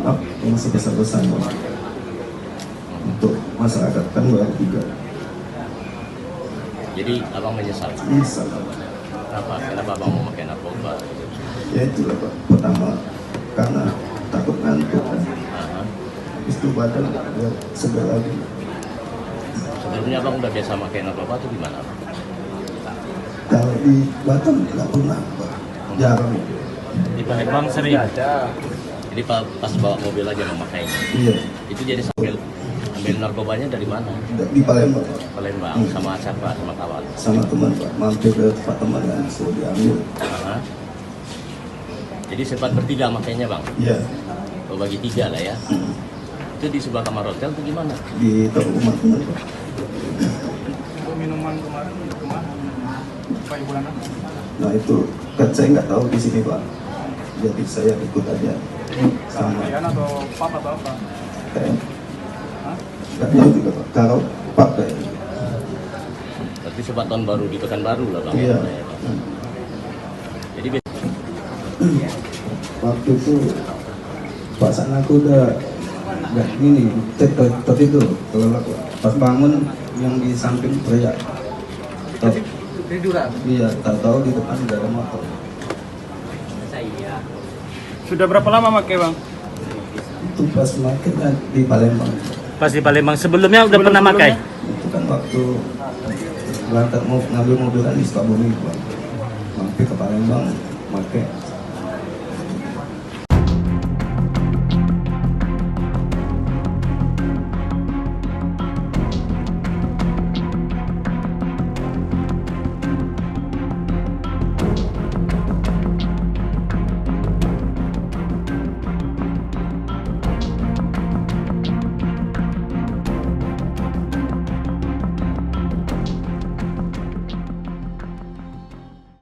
up masih besar-besar untuk masyarakat kan baru juga. Jadi abang menyesal? Bisa. Kenapa abang mau pakai narkoba? Ya itulah Pak. Pertama karena takut ngantuk kan. Habis itu badan ya segar lagi. Sebelumnya abang udah biasa pakai narkoba atau gimana? Kalau di Batam nggak pernah Pak. Jarang. Di Palembang sering ada. Jadi pas bawa mobil aja memakainya. Iya. Itu jadi sambil ambil narkobanya dari mana? Di Palembang. Palembang. Sama siapa? Sama kawan? Sama teman Pak. Mampir ke tempat teman kan suruh diambil. Jadi sempat bertiga makainya bang? Iya. Oh, bagi tiga lah ya. Itu di sebelah kamar hotel tuh gimana? Di toko rumah teman Pak. Minuman kemarin Pak Ibu Lana? Nah itu kan saya nggak tahu di sini Pak. Jadi saya ikut aja. Sama. Kalian atau pap atau apa? Kayak nggak tahu juga Pak. Kalau Pak kayak. Berarti sebat tahun baru di Pekanbaru lah bang? Iya. Jadi Waktu itu perasaan aku udah nggak gini, tertidur. Kalau aku pas bangun yang di samping teriak. Tiduran? Iya, tahu di depan nggak ada motor. Sudah berapa lama pakai bang? Itu pas makin di Palembang. Pas di Palembang. Sebelumnya udah pernah pakai? Itu kan waktu berangkat mau ngambil mobil kan di Sukabumi Bang. Mampir ke Palembang pakai